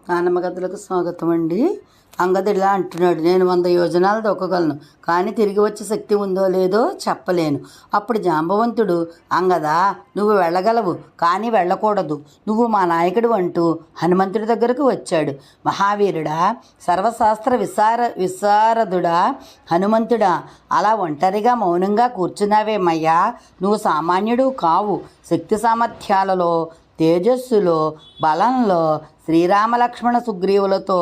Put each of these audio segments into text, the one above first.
నానమ్మ కథలకు స్వాగతం అండి. అంగదుడిలా అంటున్నాడు, నేను 100 యోజనాలు దొక్కగలను, కానీ తిరిగి వచ్చే శక్తి ఉందో లేదో చెప్పలేను. అప్పుడు జాంబవంతుడు, అంగదా, నువ్వు వెళ్ళగలవు, కానీ వెళ్ళకూడదు, నువ్వు మా నాయకుడు అంటూ హనుమంతుడి దగ్గరకు వచ్చాడు. మహావీరుడా, సర్వశాస్త్ర విశారదుడా హనుమంతుడా, అలా ఒంటరిగా మౌనంగా కూర్చున్నావేమయ్యా? నువ్వు సామాన్యుడు కావు. శక్తి సామర్థ్యాలలో, తేజస్సులో, బలంలో శ్రీరామలక్ష్మణ సుగ్రీవులతో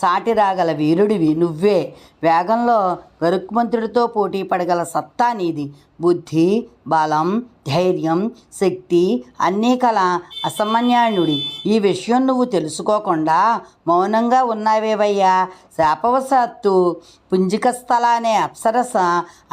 సాటి రాగల వీరుడివి నువ్వే. వేగంలో గరుక్మంతుడితో పోటీ పడగల సత్తా నీది. బుద్ధి, బలం, ధైర్యం, శక్తి అన్నీ కల అసామాన్యుడి. ఈ విషయం నువ్వు తెలుసుకోకుండా మౌనంగా ఉన్నావేవయ్యా? శాపవశాత్తు పుంజికస్థల అనే అప్సరస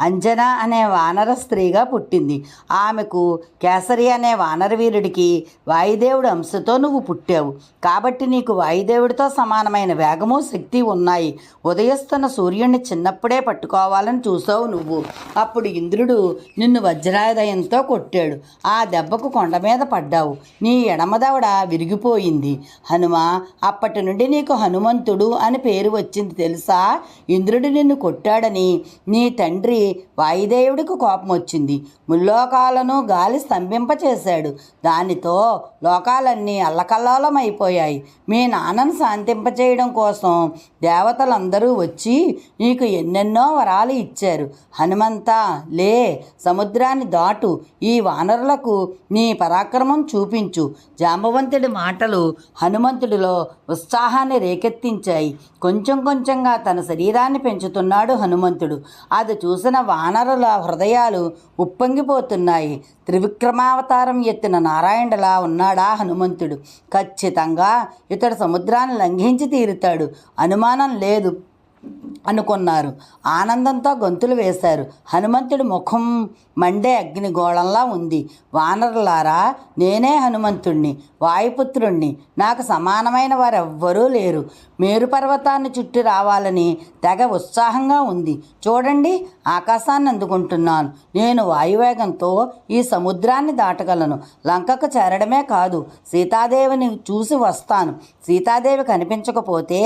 అంజన అనే వానర స్త్రీగా పుట్టింది. ఆమెకు కేసరి అనే వానరవీరుడికి వాయుదేవుడి అంశతో నువ్వు పుట్టావు. కాబట్టి నీకు వాయుదేవుడితో సమానమైన వేగము, శక్తి ఉన్నాయి. ఉదయిస్తున్న సూర్యుడిని చిన్నప్పుడే పట్టుకోవాలని చూసావు నువ్వు. అప్పుడు ఇంద్రుడు నిన్ను వజ్రాయుధంతో కొట్టాడు. ఆ దెబ్బకు కొండ మీద పడ్డావు. నీ ఎడమదవడ విరిగిపోయింది. హనుమ, అప్పటి నుండి నీకు హనుమంతుడు అని పేరు వచ్చింది తెలుసా? ఇంద్రుడు నిన్ను కొట్టాడని నీ తండ్రి వాయుదేవుడికి కోపం వచ్చింది. ముల్లోకాలను గాలి స్తంభింపచేశాడు. దానితో లోకాలన్నీ అల్లకల్లోలమైపోయాయి. మీ నాన్నను శాంతింపచేయడం కోసం దేవతలందరూ వచ్చి నీకు ఎన్నెన్నో వరాలు ఇచ్చారు. హనుమంతా, లే, సముద్రాన్ని దాటు, ఈ వానరులకు నీ పరాక్రమం చూపించు. జాంబవంతుడి మాటలు హనుమంతుడిలో ఉత్సాహాన్ని రేకెత్తించాయి. కొంచెం కొంచెంగా తన శరీరాన్ని పెంచుతున్నాడు హనుమంతుడు. అది చూసిన వానరుల హృదయాలు ఉప్పొంగిపోతున్నాయి. త్రివిక్రమావతారం ఎత్తిన నారాయణుడిలా ఉన్నాడా హనుమంతుడు? ఖచ్చితంగా ఇతడు సముద్రాన్ని లంఘించి తీరుతాడు, అనుమానం లేదు అనుకున్నారు. ఆనందంతో గొంతులు వేశారు. హనుమంతుడి ముఖం మండే అగ్నిగోళంలా ఉంది. వానరులారా, నేనే హనుమంతుణ్ణి, వాయుపుత్రుణ్ణి. నాకు సమానమైన వారెవ్వరూ లేరు. మేరు పర్వతాన్ని చుట్టి రావాలని తెగ ఉత్సాహంగా ఉంది. చూడండి, ఆకాశాన్ని అందుకుంటున్నాను. నేను వాయువేగంతో ఈ సముద్రాన్ని దాటగలను. లంకకు చేరడమే కాదు, సీతాదేవిని చూసి వస్తాను. సీతాదేవి కనిపించకపోతే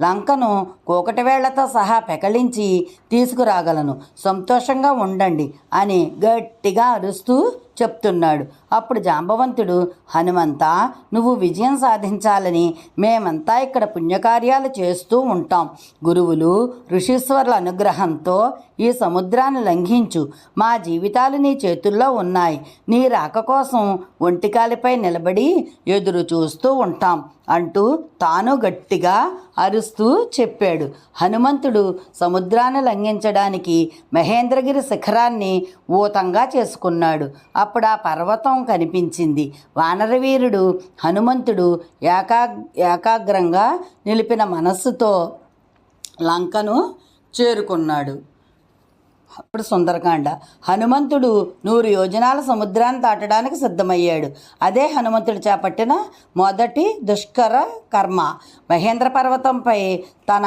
లంకను కూకటివేళ్లతో సహా పెకలించి తీసుకురాగలను. సంతోషంగా ఉండండి అని గట్టిగా అరుస్తూ చెప్తున్నాడు. అప్పుడు జాంబవంతుడు, హనుమంతా, నువ్వు విజయం సాధించాలని మేమంతా ఇక్కడ పుణ్యకార్యాలు చేస్తూ ఉంటాం. గురువులు, ఋషీశ్వరుల అనుగ్రహంతో ఈ సముద్రాన్ని లంఘించు. మా జీవితాలు నీ చేతుల్లో ఉన్నాయి. నీ రాక కోసం ఒంటికాలిపై నిలబడి ఎదురు చూస్తూ ఉంటాం అంటూ తాను గట్టిగా అరుస్తూ చెప్పాడు. హనుమంతుడు సముద్రాన్ని లంఘించడానికి మహేంద్రగిరి శిఖరాన్ని ఊతంగా చేసుకున్నాడు. అప్పుడు ఆ పర్వతం కనిపించింది. వానరవీరుడు హనుమంతుడు ఏకాగ్రంగా నిలిపిన మనస్సుతో లంకను చేరుకున్నాడు. అప్పుడు సుందరకాండ. హనుమంతుడు 100 యోజనాల సముద్రాన్ని దాటడానికి సిద్ధమయ్యాడు. అదే హనుమంతుడు చేపట్టిన మొదటి దుష్కర కర్మ. మహేంద్ర పర్వతంపై తన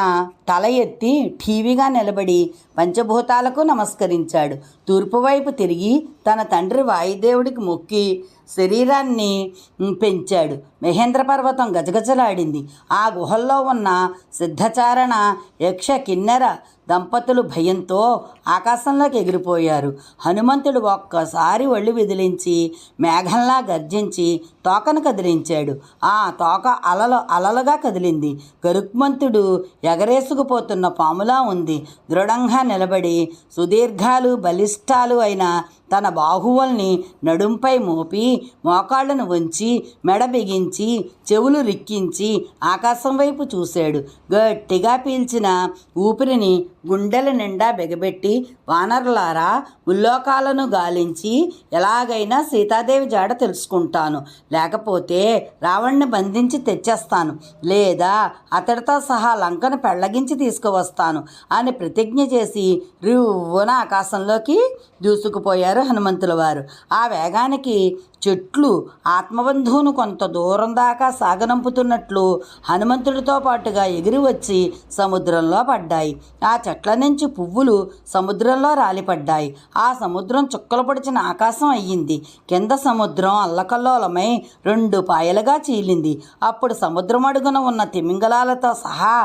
తల ఎత్తి ఠీవిగా నిలబడి పంచభూతాలకు నమస్కరించాడు. తూర్పువైపు తిరిగి తన తండ్రి వాయుదేవుడికి మొక్కి శరీరాన్ని పెంచాడు. మహేంద్ర పర్వతం గజగజలాడింది. ఆ గుహల్లో ఉన్న సిద్ధచారణ, యక్ష, కిన్నెర దంపతులు భయంతో ఆకాశంలోకి ఎగిరిపోయారు. హనుమంతుడు ఒక్కసారి ఒళ్ళు విదిలించి మేఘంలా గర్జించి తోకను కదిలించాడు. ఆ తోక అలలుగా కదిలింది. గరుక్మంతుడు ఎగరేసుకుపోతున్న పాములా ఉంది. దృఢంగా నిలబడి సుదీర్ఘాలు బలిష్టాలు అయిన తన బాహువుల్ని నడుంపై మోపి మోకాళ్ళను వంచి మెడ బిగించి చెవులు రిక్కించి ఆకాశం వైపు చూశాడు. గట్టిగా పీల్చిన ఊపిరిని గుండెల నిండా బిగబెట్టి, వానరులారా, ముల్లోకాలను గాలించి ఎలాగైనా సీతాదేవి జాడ తెలుసుకుంటాను, లేకపోతే రావణ్ణి బంధించి తెచ్చేస్తాను, లేదా అతడితో సహా లంకను పెళ్లగించి తీసుకువస్తాను అని ప్రతిజ్ఞ చేసి రివ్వున ఆకాశంలోకి దూసుకుపోయారు హనుమంతుల వారు. ఆ వేగానికి చెట్లు ఆత్మబంధువును కొంత దూరం దాకా సాగనంపుతున్నట్లు హనుమంతుడితో పాటుగా ఎగిరి వచ్చి సముద్రంలో పడ్డాయి. ఆ చెట్ల నుంచి పువ్వులు సముద్రంలో రాలిపడ్డాయి. ఆ సముద్రం చుక్కలు పొడిచిన ఆకాశం అయ్యింది. కింద సముద్రం అల్లకల్లోలమై 2 పాయలుగా చీలింది. అప్పుడు సముద్రం అడుగున ఉన్న తిమింగలాలతో సహా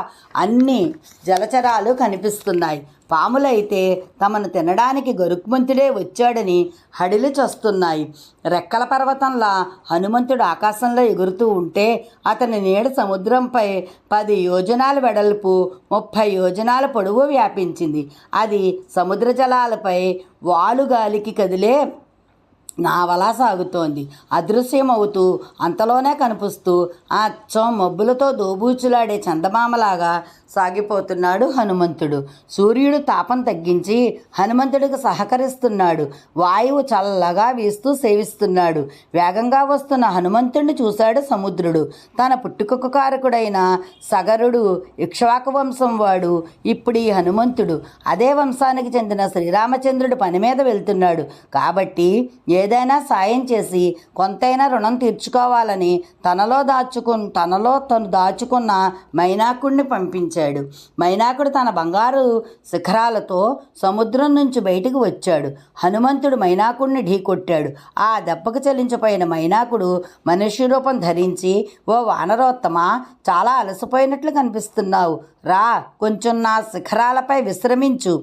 అన్ని జలచరాలు కనిపిస్తున్నాయి. పాములైతే తమను తినడానికి గరుత్మంతుడే వచ్చాడని హడిలి చస్తున్నాయి. రెక్కల పర్వతంలా హనుమంతుడు ఆకాశంలో ఎగురుతూ ఉంటే అతని నీడ సముద్రంపై 10 యోజనాల వెడల్పు 30 యోజనాల పొడవు వ్యాపించింది. అది సముద్ర జలాలపై వాలుగాలికి కదిలే నావలా సాగుతోంది. అదృశ్యమవుతూ అంతలోనే కనిపిస్తూ అచ్చం మబ్బులతో దోబూచులాడే చందమామలాగా సాగిపోతున్నాడు హనుమంతుడు. సూర్యుడు తాపం తగ్గించి హనుమంతుడికి సహకరిస్తున్నాడు. వాయువు చల్లగా వీస్తూ సేవిస్తున్నాడు. వేగంగా వస్తున్న హనుమంతుడిని చూశాడు సముద్రుడు. తన పుట్టుకకు కారకుడైన సగరుడు ఇక్ష్వాకు వంశం వాడు ఇప్పుడు ఈ హనుమంతుడు. అదే వంశానికి చెందిన శ్రీరామచంద్రుడు పని మీద వెళ్తున్నాడు కాబట్టి ఏదైనా సాయం చేసి కొంతైనా రుణం తీర్చుకోవాలని తనలో తను దాచుకున్న మైనాకుడిని పంపించాడు. మైనాకుడు తన బంగారు శిఖరాలతో సముద్రం నుంచి బయటికి వచ్చాడు. హనుమంతుడు మైనాకుడిని ఢీకొట్టాడు. ఆ దెబ్బకు చలించిపోయిన మైనాకుడు మనుష్య రూపం ధరించి, ఓ వానరోత్తమా, చాలా అలసిపోయినట్లు కనిపిస్తున్నావు, రా కొంచెం నా శిఖరాలపై విశ్రమించు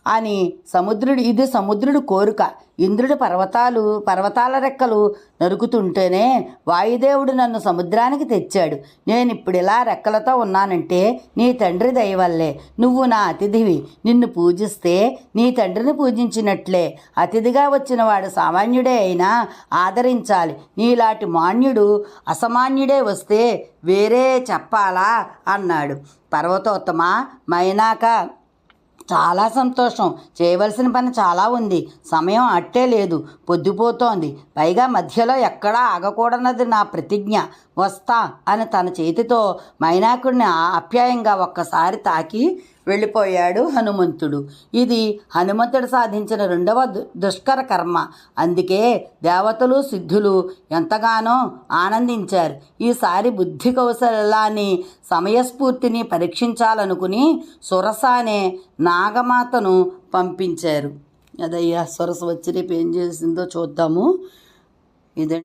అని సముద్రుడు కోరిక. ఇంద్రుడు పర్వతాల రెక్కలు నరుకుతుంటేనే వాయుదేవుడు నన్ను సముద్రానికి తెచ్చాడు. నేనిప్పుడు ఇలా రెక్కలతో ఉన్నానంటే నీ తండ్రి దయ వల్లే. నువ్వు నా అతిథివి. నిన్ను పూజిస్తే నీ తండ్రిని పూజించినట్లే. అతిథిగా వచ్చిన వాడు సామాన్యుడే అయినా ఆదరించాలి. నీలాంటి మాన్యుడు అసామాన్యుడే వస్తే వేరే చెప్పాలా అన్నాడు. పర్వతోత్తమ, మైనాక, చాలా సంతోషం. చేయవలసిన పని చాలా ఉంది. సమయం అట్టే లేదు. పొద్దుపోతోంది. పైగా మధ్యలో ఎక్కడా ఆగకూడనది నా ప్రతిజ్ఞ. వస్తా అని తన చేతితో మైనాకుడిని ఆప్యాయంగా ఒక్కసారి తాకి వెళ్ళిపోయాడు హనుమంతుడు. ఇది హనుమంతుడు సాధించిన 2వ దుష్కర కర్మ. అందుకే దేవతలు సిద్ధులు ఎంతగానో ఆనందించారు. ఈసారి బుద్ధి కౌశలాన్ని సమయస్ఫూర్తిని పరీక్షించాలనుకుని సురస అనే నాగమాతను పంపించారు. అదయ్యా సురస వచ్చి రేపు ఏం చేసిందో చూద్దాము. ఇదే